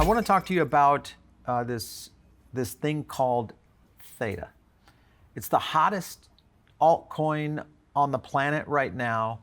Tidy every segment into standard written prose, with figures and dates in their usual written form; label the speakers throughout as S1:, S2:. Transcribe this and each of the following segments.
S1: want to talk to you about this thing called Theta. It's the hottest altcoin on the planet right now.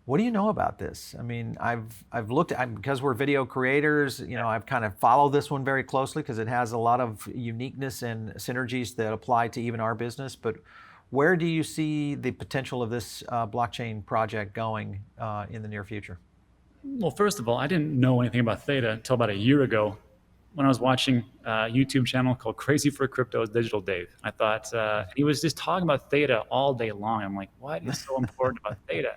S1: What do you know about this? I mean, I've looked at, because we're video creators, I've kind of followed this one very closely because it has a lot of uniqueness and synergies that apply to even our business. But where do you see the potential of this blockchain project going in the near future?
S2: Well, first of all, I didn't know anything about Theta until about a year ago when I was watching a YouTube channel called Crazy for Crypto's Digital Dave. I thought he was just talking about Theta all day long. I'm like, what is so important about Theta?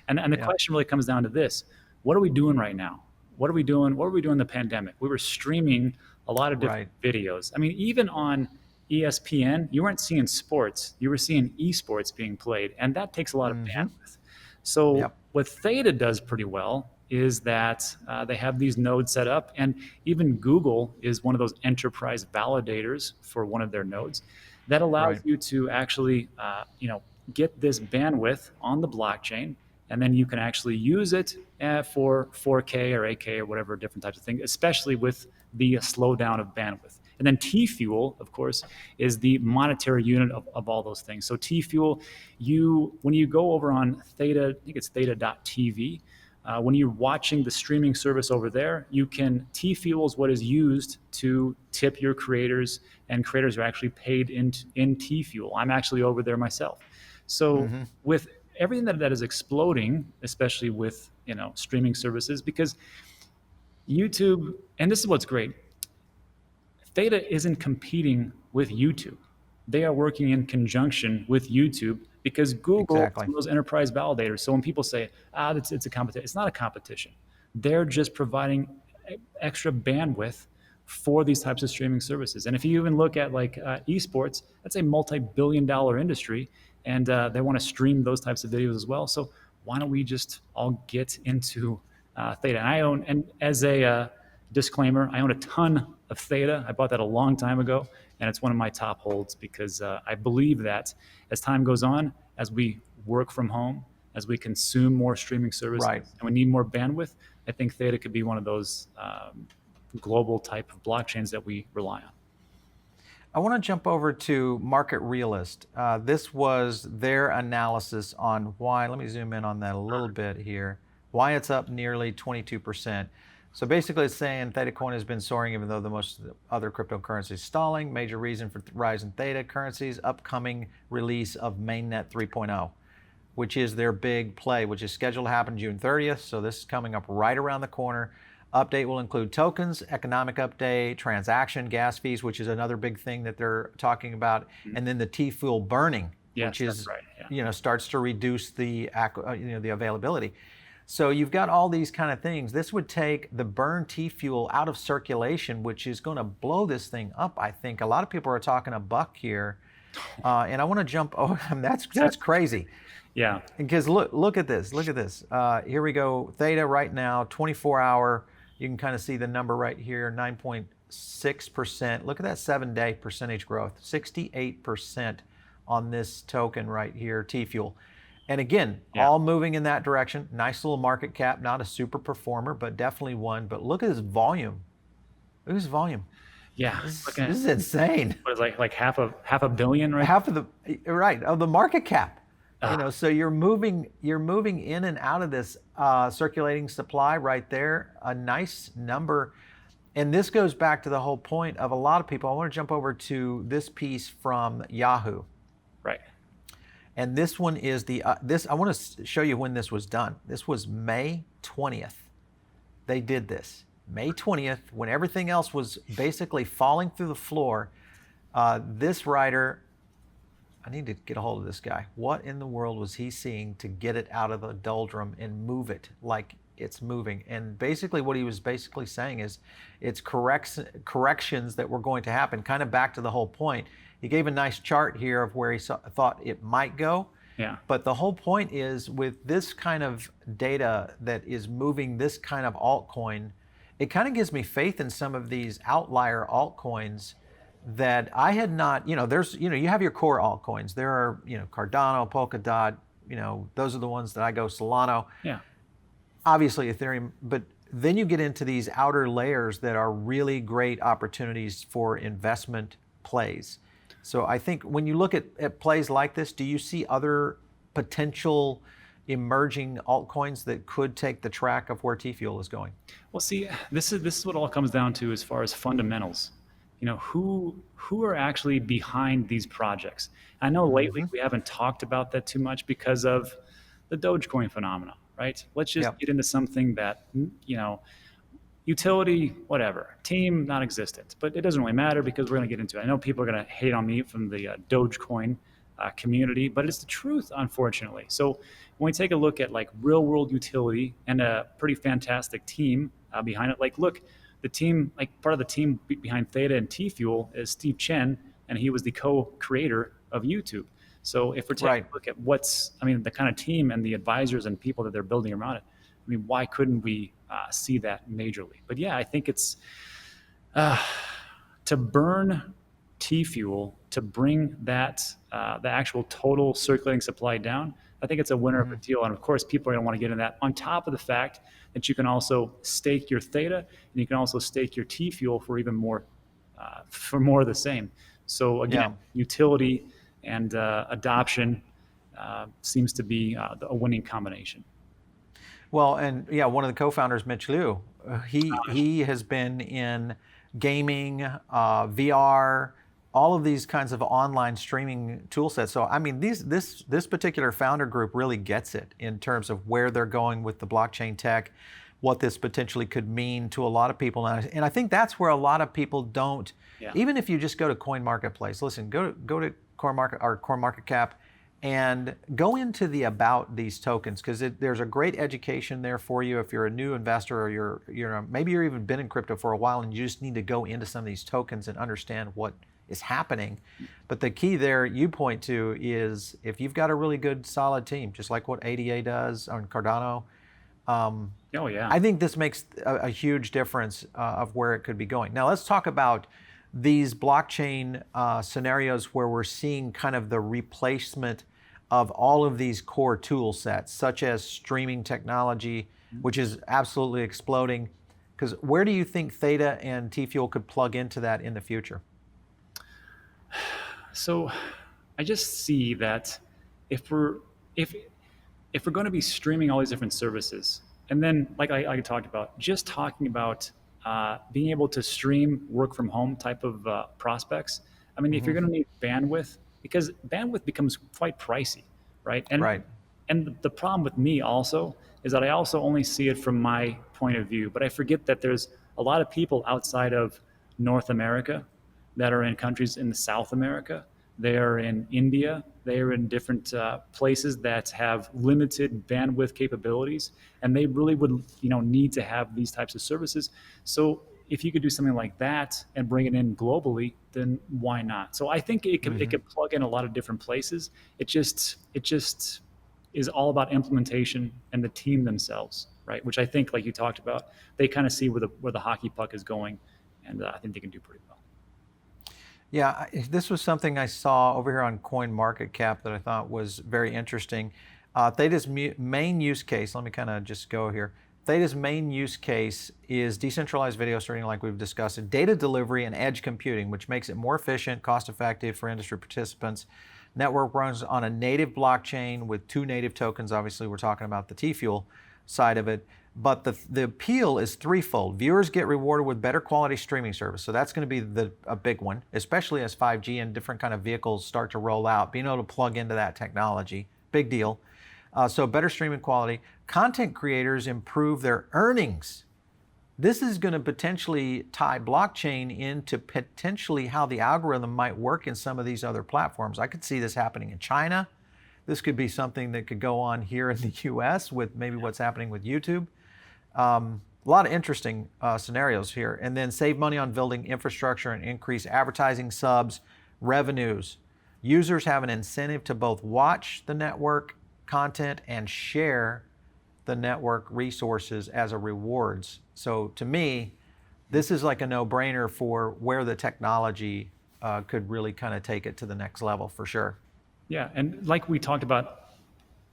S2: And the question really comes down to this. What are we doing right now? What are we doing? What were we doing in the pandemic? We were streaming a lot of different videos. I mean, even on ESPN, you weren't seeing sports. You were seeing esports being played, and that takes a lot of bandwidth. So what Theta does pretty well is that they have these nodes set up, and even Google is one of those enterprise validators for one of their nodes that allows you to actually get this bandwidth on the blockchain, and then you can actually use it for 4K or 8K or whatever different types of things, especially with the slowdown of bandwidth. And then TFUEL, of course, is the monetary unit of all those things. So TFUEL, when you go over on Theta, I think it's theta.tv, when you're watching the streaming service over there, TFUEL is what is used to tip your creators, and creators are actually paid in TFUEL. I'm actually over there myself. So with everything that is exploding, especially with streaming services, because YouTube, and this is what's great, Theta isn't competing with YouTube. They are working in conjunction with YouTube because Google is one of those enterprise validators. So when people say, it's a competition, it's not a competition. They're just providing extra bandwidth for these types of streaming services. And if you even look at esports, that's a multi-billion-dollar industry, and they want to stream those types of videos as well. So why don't we just all get into Theta? And as a disclaimer, I own a ton of Theta. I bought that a long time ago, and it's one of my top holds because I believe that as time goes on, as we work from home, as we consume more streaming services, and we need more bandwidth, I think Theta could be one of those global type of blockchains that we rely on.
S1: I want to jump over to Market Realist. This was their analysis on why, let me zoom in on that a little bit here, why it's up nearly 22%. So basically it's saying Theta coin has been soaring even though the most other cryptocurrencies stalling. Major reason for rise in Theta currencies, upcoming release of mainnet 3.0, which is their big play, which is scheduled to happen June 30th. So this is coming up right around the corner. Update will include tokens, economic update, transaction, gas fees, which is another big thing that they're talking about, and then the TFUEL burning, which is starts to reduce the the availability. So you've got all these kind of things. This would take the burn TFUEL out of circulation, which is going to blow this thing up. I think a lot of people are talking $1 here, and I want to jump. Oh, that's crazy.
S2: Yeah.
S1: Because look at this. Look at this. Here we go. Theta right now, 24-hour. You can kind of see the number right here, 9.6%. Look at that 7-day percentage growth, 68% on this token right here, TFUEL. And again, all moving in that direction. Nice little market cap, not a super performer, but definitely one. But look at his volume. Look at his volume.
S2: Yeah,
S1: this is insane.
S2: What is like half a billion, right?
S1: Half of the market cap. So you're moving in and out of this circulating supply right there. A nice number. And this goes back to the whole point of a lot of people. I want to jump over to this piece from Yahoo.
S2: Right.
S1: And this one is I want to show you when this was done. This was May 20th. They did this. May 20th, when everything else was basically falling through the floor. This writer, I need to get a hold of this guy. What in the world was he seeing to get it out of the doldrum and move it like it's moving? And basically what he was basically saying is it's corrections that were going to happen, kind of back to the whole point. He gave a nice chart here of where he thought it might go.
S2: Yeah.
S1: But the whole point is with this kind of data that is moving this kind of altcoin, it kind of gives me faith in some of these outlier altcoins that I had not, you have your core altcoins. There are, Cardano, Polkadot, those are the ones that I go, Solano.
S2: Yeah.
S1: Obviously Ethereum, but then you get into these outer layers that are really great opportunities for investment plays. So I think when you look at plays like this, do you see other potential emerging altcoins that could take the track of where TFUEL is going?
S2: Well, see, this is what all comes down to as far as fundamentals. Who are actually behind these projects? I know lately we haven't talked about that too much because of the Dogecoin phenomena, right? Let's just get into something that, utility, whatever, team non-existent, but it doesn't really matter because we're going to get into it. I know people are going to hate on me from the Dogecoin community, but it's the truth, unfortunately. So when we take a look at like real world utility and a pretty fantastic team behind it, like look, the team, like part of the team behind Theta and TFUEL is Steve Chen, and he was the co-creator of YouTube. So if we're taking a look at the kind of team and the advisors and people that they're building around it, I mean, why couldn't we see that majorly? But yeah, I think it's to burn TFUEL, to bring that the actual total circulating supply down. I think it's a winner of a deal. And of course, people are going to want to get into that on top of the fact that you can also stake your Theta and you can also stake your TFUEL for even more, for more of the same. So again, utility and adoption seems to be a winning combination.
S1: Well, and yeah, one of the co-founders, Mitch Liu, he has been in gaming, VR, all of these kinds of online streaming tool sets. So I mean, this particular founder group really gets it in terms of where they're going with the blockchain tech, what this potentially could mean to a lot of people. And I think that's where a lot of people don't, even if you just go to Coin Marketplace, listen, go to CoinMarketCap and go into the about these tokens, because there's a great education there for you if you're a new investor or maybe you're even been in crypto for a while and you just need to go into some of these tokens and understand what is happening. But the key there you point to is if you've got a really good solid team, just like what ADA does on Cardano, I think this makes a huge difference of where it could be going. Now let's talk about these blockchain scenarios where we're seeing kind of the replacement of all of these core tool sets, such as streaming technology, which is absolutely exploding. Because where do you think Theta and TFUEL could plug into that in the future?
S2: So I just see that if we're going to be streaming all these different services, and then like I talked about, just talking about being able to stream work from home type of prospects. I mean, if you're going to need bandwidth, because bandwidth becomes quite pricey, right? And the problem with me also is that I also only see it from my point of view, but I forget that there's a lot of people outside of North America that are in countries in South America. They are in India. They are in different places that have limited bandwidth capabilities, and they really would, need to have these types of services. So if you could do something like that and bring it in globally, then why not? So I think it could plug in a lot of different places. It just is all about implementation and the team themselves, right? Which I think, like you talked about, they kind of see where the hockey puck is going, and I think they can do pretty well.
S1: Yeah, this was something I saw over here on CoinMarketCap that I thought was very interesting. Theta's main use case, let me kind of just go here. Theta's main use case is decentralized video streaming, like we've discussed, and data delivery and edge computing, which makes it more efficient, cost-effective for industry participants. Network runs on a native blockchain with 2 native tokens. Obviously, we're talking about the TFUEL side of it. But the appeal is threefold. Viewers get rewarded with better quality streaming service. So that's going to be a big one, especially as 5G and different kind of vehicles start to roll out. Being able to plug into that technology, big deal. So better streaming quality. Content creators improve their earnings. This is going to potentially tie blockchain into potentially how the algorithm might work in some of these other platforms. I could see this happening in China. This could be something that could go on here in the US with maybe what's happening with YouTube. A lot of interesting scenarios here. And then save money on building infrastructure and increase advertising subs, revenues. Users have an incentive to both watch the network content and share the network resources as a rewards. So to me, this is like a no-brainer for where the technology could really kind of take it to the next level for sure.
S2: Yeah, and like we talked about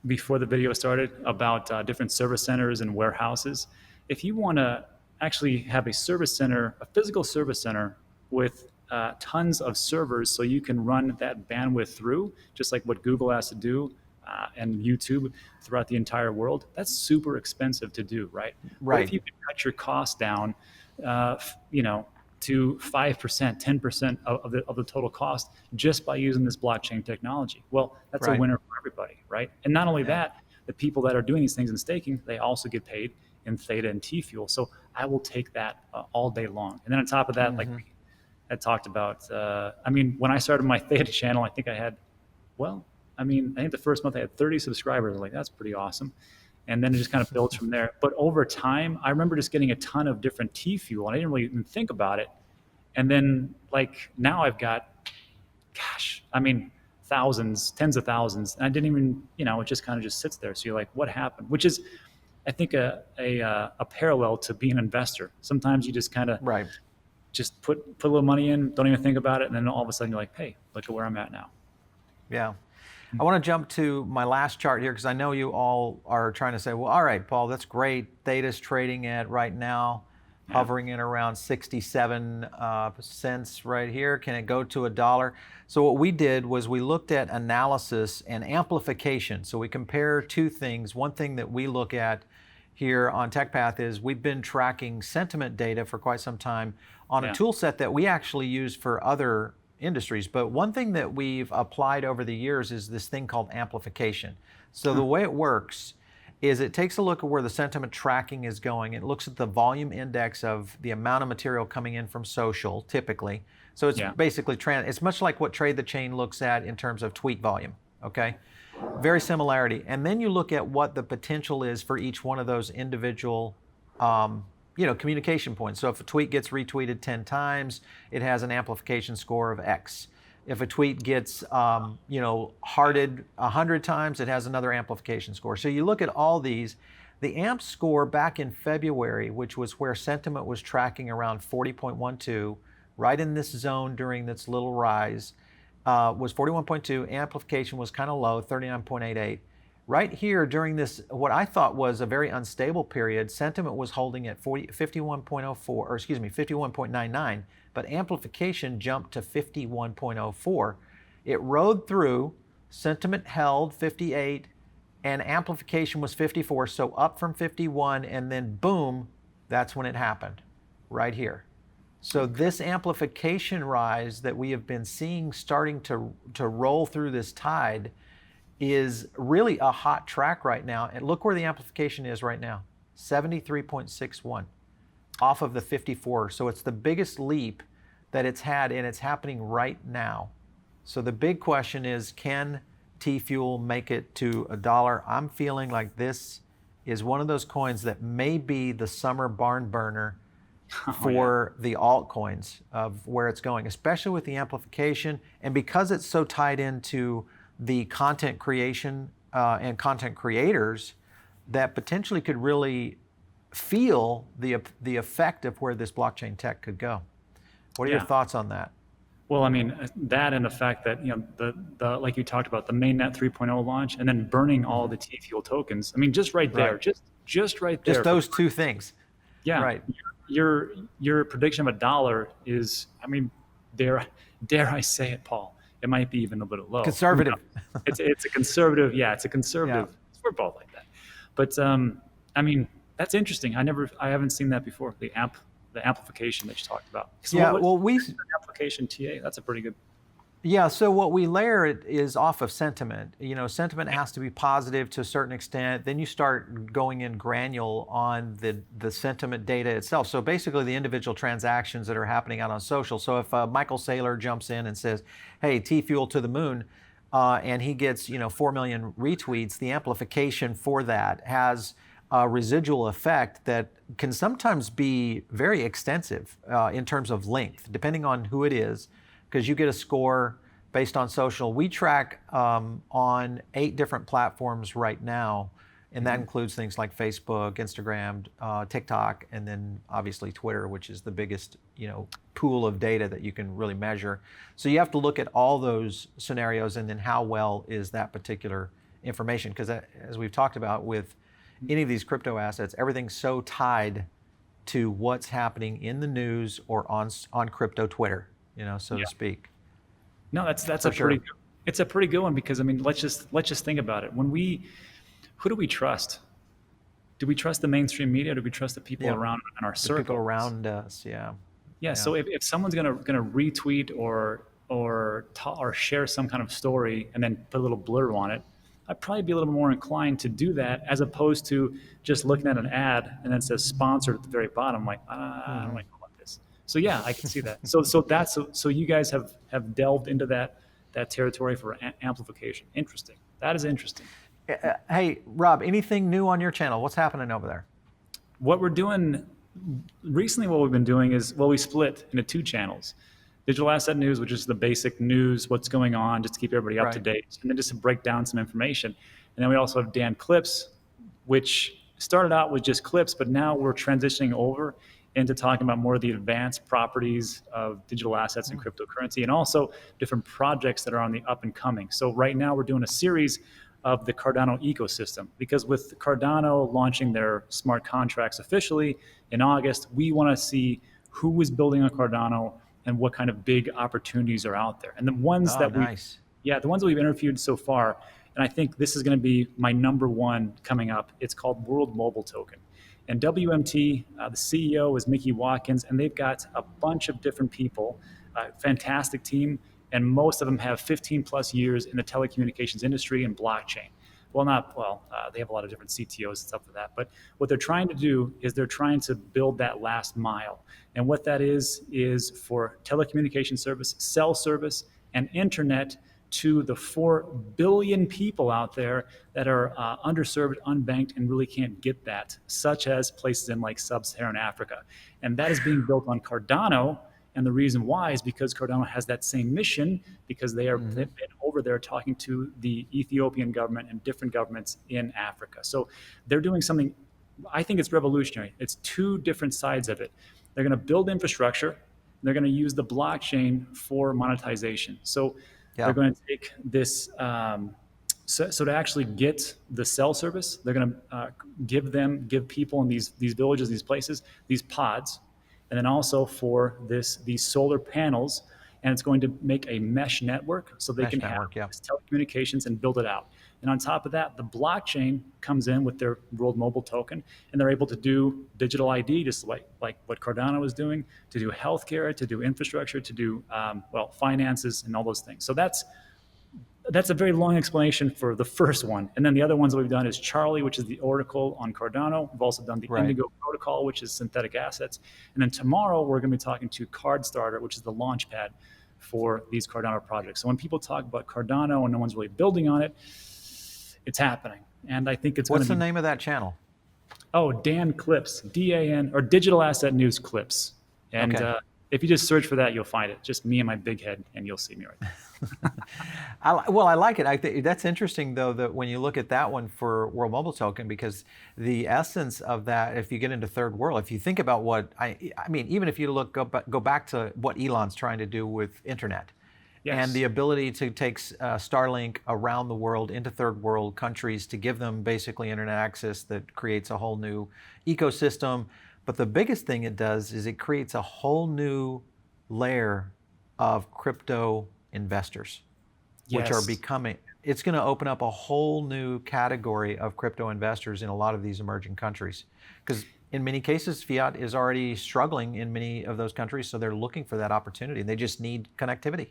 S2: before the video started about different service centers and warehouses, if you want to actually have a service center, a physical service center with tons of servers so you can run that bandwidth through, just like what Google has to do and YouTube throughout the entire world, that's super expensive to do, right? What if
S1: Right.
S2: you can cut your costs down, you know, to 5%, 10% of the total cost just by using this blockchain technology? Well, that's a
S1: Right.
S2: winner for everybody, right? And not only
S1: Yeah.
S2: that, the people that are doing these things in staking, they also get paid in Theta and TFUEL. So I will take that all day long. And then on top of that, like we had talked about, I mean, when I started my Theta channel, I think I had, well, I mean, I think the first month I had 30 subscribers. Like, that's pretty awesome. And then it just kind of builds from there. But over time, I remember just getting a ton of different TFUEL, and I didn't really even think about it. And then, like, now I've got, gosh, I mean, thousands, tens of thousands. And I didn't even, you know, it just kind of just sits there. So you're like, what happened? Which is, I think, a parallel to being an investor. Sometimes you just kind of
S1: Right.
S2: just put a little money in, don't even think about it, and then all of a sudden you're like, hey, look at where I'm at now.
S1: Yeah. I want to jump to my last chart here because I know you all are trying to say, well, all right, Paul, that's great. Theta's trading at right now, hovering in around 67 cents right here. Can it go to $1? So what we did was we looked at analysis and amplification. So we compare two things. One thing that we look at here on TechPath is we've been tracking sentiment data for quite some time on a tool set that we actually use for other industries. But one thing that we've applied over the years is this thing called amplification. So the way it works is it takes a look at where the sentiment tracking is going. It looks at the volume index of the amount of material coming in from social, typically. So it's basically, it's much like what Trade the Chain looks at in terms of tweet volume, okay? Very similarity. And then you look at what the potential is for each one of those individual communication points. So if a tweet gets retweeted 10 times, it has an amplification score of X. If a tweet gets, hearted 100 times, it has another amplification score. So you look at all these. The AMP score back in February, which was where sentiment was tracking around 40.12, right in this zone during this little rise, was 41.2. Amplification was kind of low, 39.88. Right here during this, what I thought was a very unstable period, sentiment was holding at 51.99, but amplification jumped to 51.04. It rode through, sentiment held 58, and amplification was 54, so up from 51, and then boom, that's when it happened, right here. So this amplification rise that we have been seeing starting to roll through this tide is really a hot track right now. And look where the amplification is right now, 73.61 off of the 54. So it's the biggest leap that it's had, and it's happening right now. So the big question is, can TFUEL make it to $1? I'm feeling like this is one of those coins that may be the summer barn burner for the altcoins of where it's going, especially with the amplification. And because it's so tied into the content creation and content creators, that potentially could really feel the effect of where this blockchain tech could go. What are your thoughts on that?
S2: Well, I mean, that and the fact that, the like you talked about, the mainnet 3.0 launch and then burning all the TFUEL tokens. I mean, just right there, just right there.
S1: Just those two things.
S2: Yeah.
S1: Right.
S2: Your prediction of $1 is, I mean, dare I say it, Paul, it might be even a little low.
S1: Conservative.
S2: It's a conservative. Yeah, it's a conservative. Yeah. We're both like that. But I mean, that's interesting. I haven't seen that before. The amplification that you talked about.
S1: Yeah. Well,
S2: application TA. That's a pretty good.
S1: Yeah, so what we layer it is off of sentiment. Sentiment has to be positive to a certain extent. Then you start going in granule on the sentiment data itself. So basically the individual transactions that are happening out on social. So if Michael Saylor jumps in and says, hey, TFUEL to the moon, and he gets 4 million retweets, the amplification for that has a residual effect that can sometimes be very extensive in terms of length, depending on who it is, because you get a score based on social. We track on 8 different platforms right now, and that includes things like Facebook, Instagram, TikTok, and then obviously Twitter, which is the biggest pool of data that you can really measure. So you have to look at all those scenarios and then how well is that particular information, because as we've talked about with any of these crypto assets, everything's so tied to what's happening in the news or on crypto Twitter, so to
S2: Yeah.
S1: speak.
S2: No, that's
S1: For
S2: a pretty
S1: sure.
S2: good, it's a pretty good one because I mean, let's just think about it. Who do we trust? Do we trust the mainstream media? Or do we trust the people
S1: Yep.
S2: around in our
S1: The people
S2: circles?
S1: around us. Yeah.
S2: Yeah.
S1: Yeah.
S2: So if someone's gonna retweet or share some kind of story and then put a little blur on it, I'd probably be a little more inclined to do that as opposed to just looking at an ad and then it says sponsored at the very bottom. Like, I don't
S1: Mhm.
S2: like about this. So yeah, I can see that. So you guys have delved into that territory for amplification. Interesting. That is interesting.
S1: Hey, Rob, anything new on your channel? What's happening over there?
S2: What we're doing recently, what we've been doing is, well, we split into two channels. Digital asset news, which is the basic news, what's going on, just to keep everybody up to
S1: Right.
S2: date, and then just to break down some information. And then we also have Dan Clips, which started out with just clips, but now we're transitioning over into talking about more of the advanced properties of digital assets and cryptocurrency, and also different projects that are on the up and coming. So right now we're doing a series of the Cardano ecosystem, because with Cardano launching their smart contracts officially in August, we want to see who is building on Cardano and what kind of big opportunities are out there. And the ones
S1: Oh,
S2: that we
S1: nice.
S2: yeah, the ones that we've interviewed so far, and I think this is going to be my number one coming up. It's called World Mobile Token. And WMT, the CEO is Mickey Watkins, and they've got a bunch of different people, fantastic team, and most of them have 15 plus years in the telecommunications industry and blockchain. They have a lot of different CTOs and stuff for that. But what they're trying to do is they're trying to build that last mile. And what that is for telecommunication service, cell service, and internet to the 4 billion people out there that are underserved, unbanked, and really can't get that, such as places in like sub-Saharan Africa. And that is being built on Cardano. And the reason why is because Cardano has that same mission, because they've been over there talking to the Ethiopian government and different governments in Africa. So they're doing something, I think it's revolutionary. It's two different sides of it. They're going to build infrastructure. They're going to use the blockchain for monetization. So they're
S1: Yeah.
S2: going to take this. So to actually get the cell service, they're going to give people in these villages, these places, these pods, and then also for these solar panels, and it's going to make a mesh network so they
S1: Mesh
S2: can
S1: network.
S2: have
S1: Yeah.
S2: this telecommunications and build it out. And on top of that, the blockchain comes in with their World Mobile Token, and they're able to do digital ID, just like what Cardano is doing, to do healthcare, to do infrastructure, to do finances, and all those things. So that's a very long explanation for the first one. And then the other ones that we've done is Charlie, which is the Oracle on Cardano. We've also done the
S1: Right.
S2: Indigo Protocol, which is synthetic assets. And then tomorrow we're going to be talking to CardStarter, which is the launch pad for these Cardano projects. So when people talk about Cardano and no one's really building on it, it's happening. And I think it's going
S1: What's
S2: to
S1: the
S2: be,
S1: name of that channel?
S2: Dan Clips, DAN, or Digital Asset News Clips. And
S1: Okay.
S2: if you just search for that, you'll find it. Just me and my big head, and you'll see me right there.
S1: I like it. I think that's interesting, though, that when you look at that one for World Mobile Token, because the essence of that, if you get into third world, if you think about what I mean, even if you go back to what Elon's trying to do with internet, and
S2: Yes.
S1: the ability to take Starlink around the world into third world countries to give them basically internet access that creates a whole new ecosystem. But the biggest thing it does is it creates a whole new layer of crypto investors, which are
S2: Yes.
S1: becoming, it's going to open up a whole new category of crypto investors in a lot of these emerging countries. Because in many cases, fiat is already struggling in many of those countries, so they're looking for that opportunity. They just need connectivity.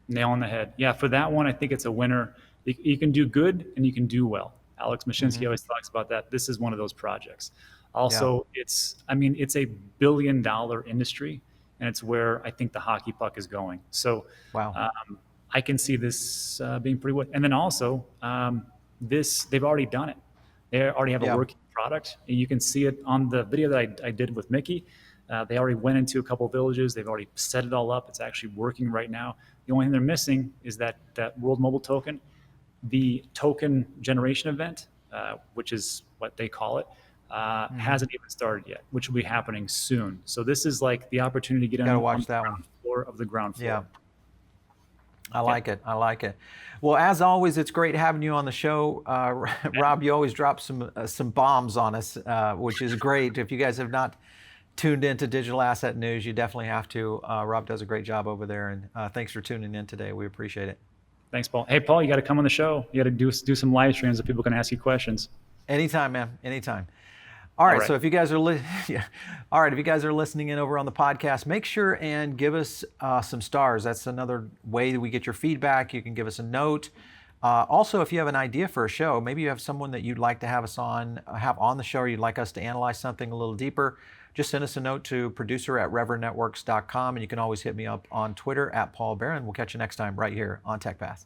S2: Nail on the head. Yeah, for that one, I think it's a winner. You can do good and you can do well. Alex Mashinsky always talks about that. This is one of those projects.
S1: Yeah.
S2: Also, it's a billion-dollar industry, and it's where I think the hockey puck is going. So
S1: Wow.
S2: I can see this being pretty good. And then also, they've already done it. They already have a
S1: Yeah.
S2: working product. And you can see it on the video that I did with Mickey. They already went into a couple of villages. They've already set it all up. It's actually working right now. The only thing they're missing is that World Mobile Token, the token generation event, which is what they call it, hasn't even started yet, which will be happening soon. So this is like the opportunity to get
S1: Gotta
S2: on
S1: watch
S2: the
S1: that
S2: ground
S1: one.
S2: floor of the ground floor.
S1: Yeah. I like it. I like it. Well, as always, it's great having you on the show. Rob, you always drop some bombs on us, which is great. If you guys have not tuned into Digital Asset News, you definitely have to. Rob does a great job over there, and thanks for tuning in today. We appreciate it.
S2: Thanks, Paul. Hey, Paul, you got to come on the show. You got to do some live streams so people can ask you questions.
S1: Anytime, man. Anytime. All right. So if you guys are if you guys are listening in over on the podcast, make sure and give us some stars. That's another way that we get your feedback. You can give us a note. Also, if you have an idea for a show, maybe you have someone that you'd like to have on the show, or you'd like us to analyze something a little deeper, just send us a note to producer@reverendnetworks.com, and you can always hit me up on Twitter @PaulBaron. We'll catch you next time right here on TechPath.